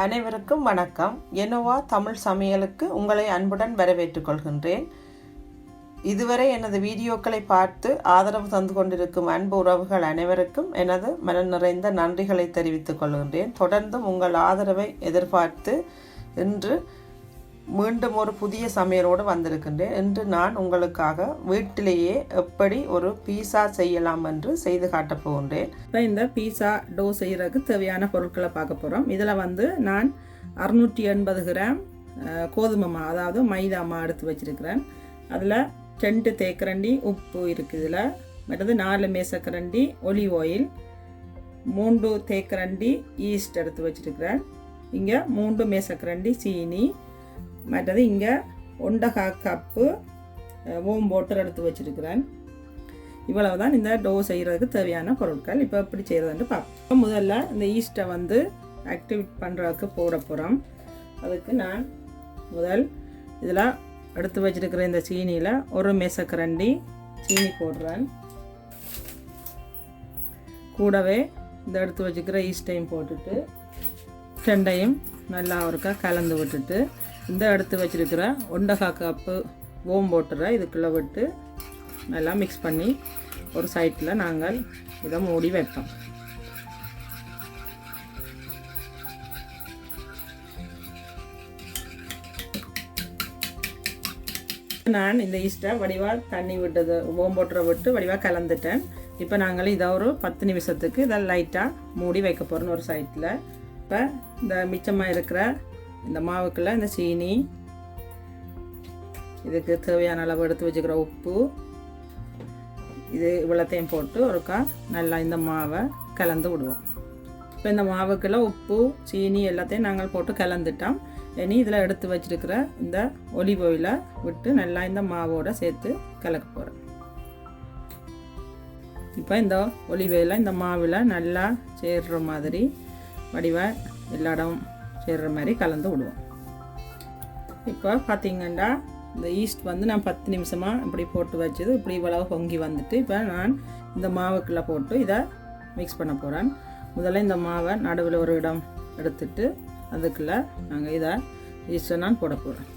அனைவருக்கும் வணக்கம். என்னோவா தமிழ் சமையலுக்கு உங்களை அன்புடன் வரவேற்றுக் கொள்கின்றேன். இதுவரை எனது வீடியோக்களை பார்த்து ஆதரவு தந்து கொண்டிருக்கும் அன்பு உறவுகள் அனைவருக்கும் எனது மன நிறைந்த நன்றிகளை தெரிவித்துக் கொள்கின்றேன். தொடர்ந்தும் உங்கள் ஆதரவை எதிர்பார்த்து இன்று மீண்டும் ஒரு புதிய சமையலோடு வந்திருக்கின்றேன். இன்று நான் உங்களுக்காக வீட்டிலேயே எப்படி ஒரு பீஸா செய்யலாம் என்று செய்து காட்டப் போகின்றேன். இப்போ இந்த பீஸா டோ செய்கிறதுக்கு தேவையான பொருட்களை பார்க்க போகிறோம். இதில் நான் 680 கிராம் கோதுமை மா, அதாவது மைதா மா எடுத்து வச்சுருக்கிறேன். அதில் 2 தேக்கரண்டி உப்பு இருக்குது. இதில் மற்றது 4 மேசக்கரண்டி ஒலிவ் ஆயில், 3 தேக்கரண்டி ஈஸ்ட் எடுத்து வச்சுருக்கிறேன். இங்கே 3 மேசக்கரண்டி சீனி, மற்றது இங்கே 1/2 கப்பு ஓம் வாட்டர் எடுத்து வச்சுருக்கிறேன். இவ்வளவு தான் இந்த டோ செய்கிறதுக்கு தேவையான பொருட்கள். இப்போ எப்படி செய்கிறதுன்னு பார்ப்போம். முதல்ல இந்த ஈஸ்ட்டை ஆக்டிவேட் பண்ணுறதுக்கு போட போகிறோம். அதுக்கு நான் முதல் இதில் எடுத்து வச்சுருக்கிற இந்த சீனியில் 1 மேசக்கரண்டி சீனி போடுறேன். கூடவே இந்த எடுத்து வச்சுக்கிற ஈஸ்ட்டையும் போட்டுட்டு ரெண்டையும் நல்லா ஒருக்கா கலந்து விட்டுட்டு இந்த எடுத்து வச்சுருக்கிற 1/2 கப்பு ஓம் வாட்டரை இதுக்குள்ளே விட்டு நல்லா மிக்ஸ் பண்ணி ஒரு சைட்டில் நாங்கள் இதை மூடி வைப்போம். நான் இந்த ஈஸ்ட்டை வடிவாக தண்ணி விட்டது ஓம் வாட்டரை விட்டு வடிவாக கலந்துட்டேன். இப்போ நாங்கள் இதை ஒரு 10 நிமிஷத்துக்கு இதை லைட்டாக மூடி வைக்க போகிறோன்னு ஒரு சைட்டில். இப்போ இந்த மிச்சமாக இருக்கிற இந்த மாவுக்குள்ள இந்த சீனி, இதுக்கு தேவையான அளவு எடுத்து வச்சுக்கிற உப்பு, இது இவ்வளோத்தையும் போட்டு ஒருக்கா நல்லா இந்த மாவை கலந்து விடுவோம். இப்போ இந்த மாவுக்குள்ள உப்பு சீனி எல்லாத்தையும் நாங்கள் போட்டு கலந்துட்டோம். இனி இதில் எடுத்து வச்சுருக்கிற இந்த ஒலிவ் ஆயிலை விட்டு நல்லா இந்த மாவோடு சேர்த்து கலக்க போகிறேன். இப்போ இந்த ஒலிவ் ஆயிலை இந்த மாவில் நல்லா சேர்ற மாதிரி வடிவாக எல்லா இடம் சேர்ற மாதிரி கலந்து விடுவோம். இப்போ பார்த்திங்கன்னா இந்த ஈஸ்ட் நான் 10 நிமிஷமாக இப்படி போட்டு வச்சது இப்படி இவ்வளவு பொங்கி வந்துட்டு இப்போ நான் இந்த மாவுக்குள்ளே போட்டு இதை மிக்ஸ் பண்ண போகிறேன். முதல்ல இந்த மாவை நடுவில் ஒரு இடம் எடுத்துட்டு அதுக்குள்ளே நாங்கள் இதை ஈஸ்ட்டை நான் போட போகிறேன்.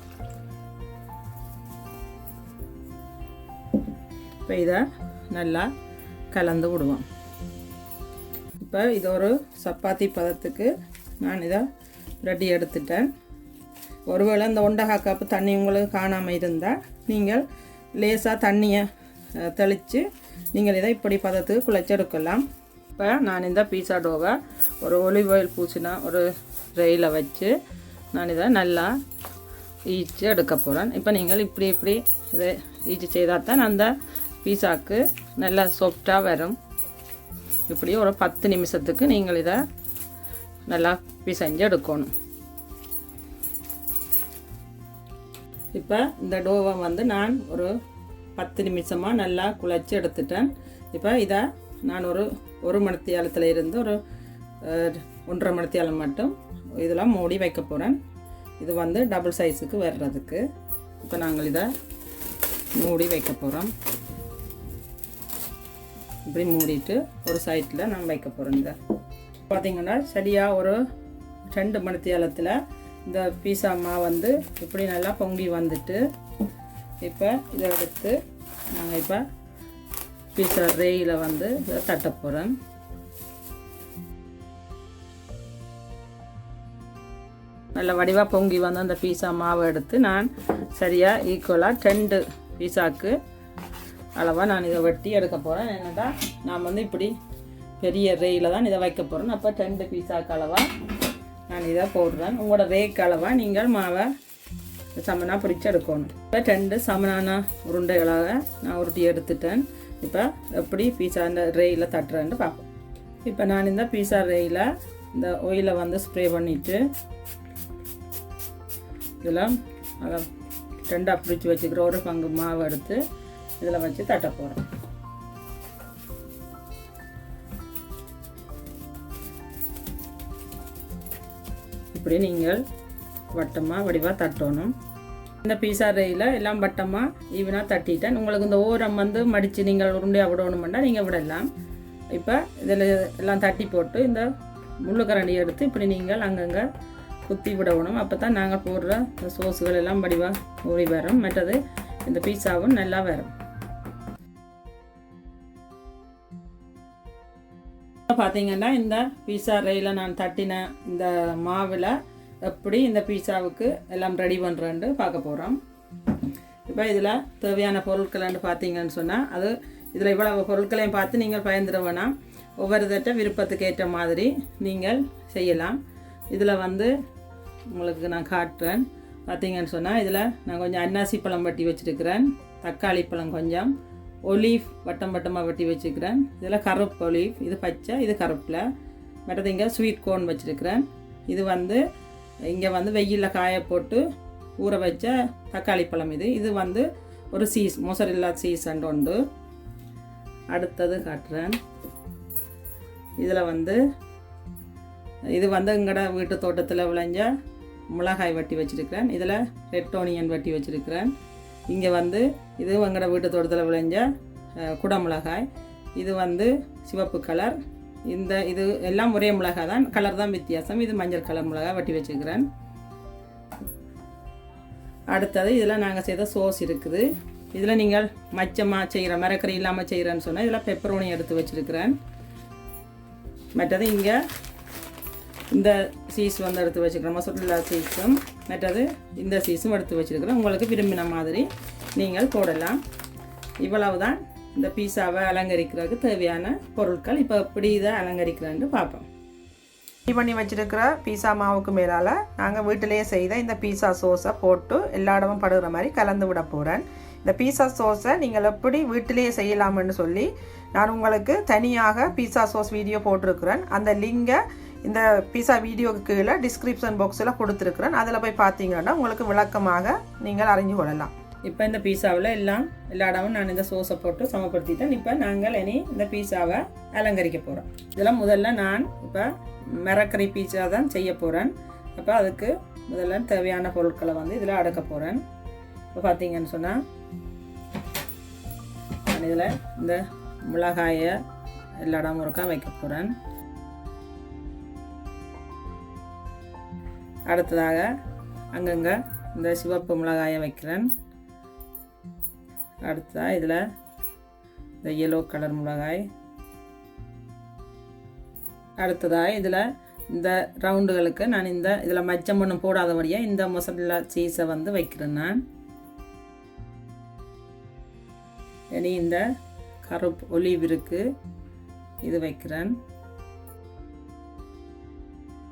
இப்போ இதை நல்லா கலந்து விடுவோம். இப்போ இது ஒரு சப்பாத்தி பதத்துக்கு நான் இதை ரெடி எடுத்துட்டேன். ஒருவேளை இந்த 1/2 கப்பு தண்ணி உங்களுக்கு காணாமல் இருந்தால் நீங்கள் லேசாக தண்ணியை தெளித்து நீங்கள் இதை இப்படி பதத்துக்கு குழைச்சி எடுக்கலாம். இப்போ நான் இந்த பீஸா டோவை ஒரு ஒலிவ் ஆயில் பூசினா ஒரு ரெயில் வச்சு நான் இதை நல்லா ஈச்சு எடுக்க போகிறேன். இப்போ நீங்கள் இப்படி இதை ஈச்சு செய்தால் தான் அந்த பீஸாவுக்கு நல்லா சாஃப்டாக வரும். இப்படி ஒரு 10 நிமிஷத்துக்கு நீங்கள் இதை நல்லா பிசைஞ்சு எடுக்கணும். இப்போ இந்த டோவை நான் ஒரு 10 நிமிஷமாக நல்லா குழைச்சி எடுத்துட்டேன். இப்போ இதை நான் ஒரு மணித்தியாலத்தில் இருந்து ஒரு 1.5 மணித்தியாலம் மட்டும் இதெல்லாம் மூடி வைக்க போகிறேன். இது டபுள் சைஸுக்கு வர்றதுக்கு. இப்போ நாங்கள் இதை மூடி வைக்க போகிறோம். இப்படி மூடிட்டு ஒரு சைட்டில் நான் வைக்க போகிறேன். இதை பார்த்திங்கன்னா சரியாக ஒரு 2 மணித்தியாலத்தில் இந்த பீஸா மா இப்படி நல்லா பொங்கி வந்துட்டு இப்போ இதை எடுத்து நாங்கள் இப்போ பீஸா ரேயில் இதை தட்ட போகிறேன். நல்லா வடிவாக பொங்கி அந்த பீஸா மாவை எடுத்து நான் சரியாக ஈக்குவலாக 2 பீஸாவுக்கு அளவாக நான் இதை வெட்டி எடுக்க போகிறேன். என்னடா நான் இப்படி பெரிய ரேயில் தான் இதை வைக்க போகிறேன். அப்போ 2 பீஸாக்கு அளவாக நான் இதை போடுறேன். உங்களோட ரேக்கு அளவாக நீங்கள் மாவை சமனாக பிடிச்சி எடுக்கணும். இப்போ 2 சமனான உருண்டைகளாக நான் உருட்டி எடுத்துட்டேன். இப்போ எப்படி பீஸா இந்த ரேயில் தட்டுறேன்னு பார்ப்போம். இப்போ நான் இந்த பீஸா ரேயில் இந்த ஆயிலை ஸ்ப்ரே பண்ணிவிட்டு இதில் அதை 2 பிடிச்சி வச்சுக்கிற ஒரு பங்கு மாவை எடுத்து இதில் வச்சு தட்ட போகிறேன். இப்படி நீங்கள் வட்டமாக வடிவாக தட்டணும். இந்த பீஸா ரேயில் எல்லாம் வட்டமாக ஈவனாக தட்டிட்டேன். உங்களுக்கு இந்த ஓரம் மடித்து நீங்கள் உருண்டையாக விடணுமெண்டா நீங்கள் விடலாம். இப்போ இதில் எல்லாம் தட்டி போட்டு இந்த முள்ளுக்கரண்டி எடுத்து இப்படி நீங்கள் அங்கங்கே குத்தி விடணும். அப்போ தான் நாங்கள் போடுற சோஸுகள் எல்லாம் வடிவாக ஊறி வரும். மற்றது இந்த பீஸாவும் நல்லா வரும். பார்த்தீங்கன்னா இந்த பீஸா ரேயில் நான் தட்டின இந்த மாவில் எப்படி இந்த பீஸாவுக்கு எல்லாம் ரெடி பண்ணுறேன்னு பார்க்க போகிறோம். இப்போ இதில் தேவையான பொருட்கள்னு பார்த்தீங்கன்னு சொன்னால் அது இதில் இவ்வளவு பொருட்களையும் பார்த்து நீங்கள் பயந்துட வேணாம். ஒவ்வொரு தட்ட விருப்பத்துக்கு ஏற்ற மாதிரி நீங்கள் செய்யலாம். இதில் வந்து உங்களுக்கு நான் காட்டுறேன். பார்த்தீங்கன்னு சொன்னால் இதில் நான் கொஞ்சம் அன்னாசி பழம் வெட்டி வச்சுருக்கிறேன், தக்காளி பழம் கொஞ்சம், ஒலீவ் வட்டம் வட்டமாக வெட்டி வச்சுருக்கிறேன். இதில் கருப்பு ஒலீவ், இது பச்சை, இது கருப்பில். மற்றது இங்கே ஸ்வீட் கோர்ன் வச்சுருக்கிறேன். இது வந்து இங்கே வந்து வெயிலில் காய போட்டு ஊற வச்ச தக்காளி பழம். இது வந்து ஒரு சீஸ், மொசரில்லா சீஸ் அண்ட் உண்டு. அடுத்தது காட்டுறேன். இதில் வந்து இது வந்து எங்களோட வீட்டு தோட்டத்தில் விளைஞ்ச மிளகாய் வெட்டி வச்சுருக்கிறேன். இதில் ரெட் ஆனியன் வெட்டி வச்சுருக்கிறேன். இங்கே வந்து இது எங்களோட வீட்டு தோட்டத்தில் விளைஞ்ச குடமிளகாய். இது வந்து சிவப்பு கலர். இது எல்லாம் ஒரே மிளகாய் தான், கலர் தான் வித்தியாசம். இது மஞ்சள் கலர் மிளகாய் வெட்டி வச்சுருக்கிறேன். அடுத்தது இதில் நாங்கள் செய்த சோஸ் இருக்குது. இதில் நீங்கள் மச்சமாக செய்கிற மரக்கறி இல்லாமல் செய்கிறேன்னு சொன்னால் இதில் பெப்பரோனி எடுத்து வச்சுருக்கிறேன். மற்றது இங்கே இந்த சீஸ் வந்து எடுத்து வச்சுக்கிறேன், மொசரில்லா சீஸும். மற்றது இந்த சீஸும் எடுத்து வச்சுருக்கிறேன். உங்களுக்கு விரும்பின மாதிரி நீங்கள் போடலாம். இவ்வளவு தான் இந்த பீஸாவை அலங்கரிக்கிறதுக்கு தேவையான பொருட்கள். இப்போ எப்படி இதை அலங்கரிக்கிறேன்னு பார்ப்போம். ரெடி பண்ணி வச்சுருக்கிற பீஸா மாவுக்கு மேலால் நாங்கள் வீட்டிலேயே செய்த இந்த பீஸா சோஸை போட்டு எல்லா இடமும் படுகிற மாதிரி கலந்து விட போகிறேன். இந்த பீஸா சோஸை நீங்கள் எப்படி வீட்டிலேயே செய்யலாம்னு சொல்லி நான் உங்களுக்கு தனியாக பீஸா சோஸ் வீடியோ போட்டிருக்கிறேன். அந்த லிங்கை இந்த பீஸா வீடியோக்கு கீழே டிஸ்கிரிப்ஷன் பாக்ஸில் கொடுத்துருக்குறேன். அதில் போய் பார்த்தீங்கன்னா உங்களுக்கு விளக்கமாக நீங்கள் அறிஞ்சு கொள்ளலாம். இப்போ இந்த பீஸாவில் எல்லா இடமும் நான் இந்த சோஸை போட்டு சமப்படுத்திட்டேன். இப்போ நாங்கள் இனி இந்த பீஸாவை அலங்கரிக்க போகிறோம். இதெல்லாம் முதல்ல நான் இப்போ மரக்கறி பீஸா தான் செய்ய போகிறேன். அப்போ அதுக்கு முதல்ல தேவையான பொருட்களை வந்து இதில் அடக்க போகிறேன். இப்போ பார்த்தீங்கன்னு சொன்னால் நான் இதில் இந்த மிளகாயை எல்லா இடமும் ஒருக்கா வைக்க போகிறேன். அடுத்ததாக அங்கங்கே இந்த சிவப்பு மிளகாயை வைக்கிறேன். அடுத்ததாக இதில் இந்த எல்லோ கலர் மிளகாய். அடுத்ததாக இதில் இந்த ரவுண்டுகளுக்கு நான் இதில் மச்சம் ஒன்றும் போடாதபடியாக இந்த மொசரில்லா சீஸை வந்து வைக்கிறேன். நான் இனி இந்த கருப்பு ஒலிவ் இருக்குது, இது வைக்கிறேன்.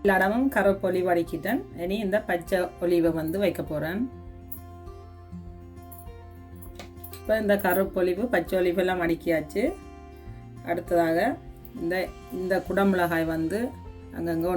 எல்லா இடமும் கருப்பு ஒலிவ் அடிக்கிட்டேன். இனி இந்த பச்சை ஒலிவை வந்து வைக்க போகிறேன். இப்போ இந்த கருப்பு ஒலிவு பச்சை ஒலிவு எல்லாம் அடிக்கியாச்சு. அடுத்ததாக இந்த குடமிளகாய் வந்து அங்கங்கே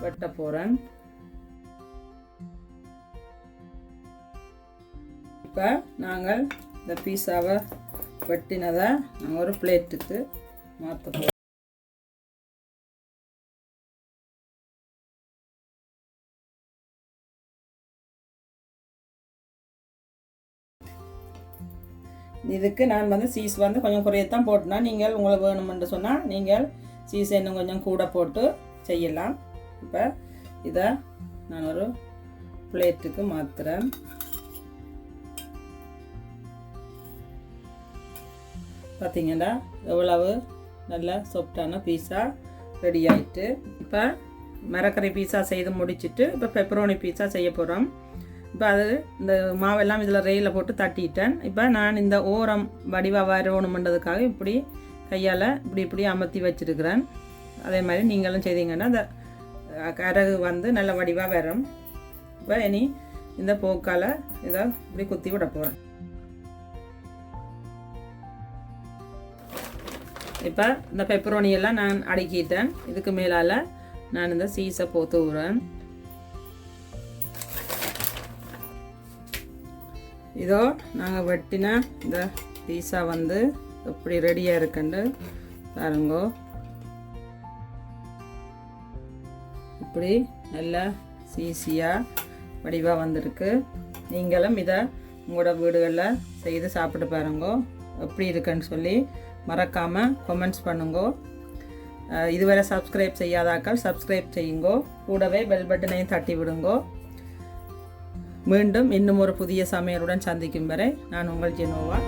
வெட்ட போகிறேன். இப்போ நாங்கள் இந்த பீஸாவை வெட்டினதை நாங்கள் ஒரு பிளேட்டுக்கு மாற்ற போகிறோம். இதுக்கு நான் வந்து சீஸ் வந்து கொஞ்சம் குறையத்தான் போட்டுனா, நீங்கள் உங்களுக்கு வேணுமென்று சொன்னால் நீங்கள் சீஸ் இன்னும் கொஞ்சம் கூட போட்டு செய்யலாம். இப்போ இதை நான் ஒரு பிளேட்டுக்கு மாற்றுறேன். பார்த்தீங்கன்னா எவ்வளவு நல்ல சாஃப்டான பீஸா ரெடி ஆகிட்டு. இப்போ மரக்கறி பீஸா செய்து முடிச்சுட்டு இப்போ பெப்பரோனி பீஸா செய்ய போகிறோம். இப்போ அது இந்த மாவெல்லாம் இதில் ரெயில் போட்டு தட்டிட்டேன். இப்போ நான் இந்த ஓரம் வடிவாக வரணுமென்றதுக்காக இப்படி கையால் இப்படி அமர்த்தி வச்சுருக்கிறேன். அதே மாதிரி நீங்களும் செய்தீங்கன்னா அந்த கரகு வந்து நல்ல வடிவாக வரும். இப்போ இனி இந்த போக்கால் இதை இப்படி குத்தி விட போகிறேன். இப்போ இந்த பெப்பரோனியெல்லாம் நான் அடுக்கிட்டேன். இதுக்கு மேலால் நான் இந்த சீஸை போட்டு விடுறேன். இதோ நாங்கள் வெட்டின இந்த பீஸா வந்து எப்படி ரெடியாக இருக்குன்னு பாருங்கோ. இப்படி நல்லா சீஸியாக வடிவாக வந்திருக்கு. நீங்களும் இதை உங்களோட வீடுகளில் செய்து சாப்பிட்டு பாருங்கோ. எப்படி இருக்குன்னு சொல்லி மறக்காமல் கமெண்ட்ஸ் பண்ணுங்கோ. இதுவரை சப்ஸ்கிரைப் செய்யாதாக்கள் சப்ஸ்கிரைப் செய்யுங்கோ. கூடவே பெல் பட்டனையும் தட்டி விடுங்கோ. மீண்டும் இன்னும் ஒரு புதிய சமையலுடன் சந்திக்கும் வரை நான் உங்கள் ஜெனோவா.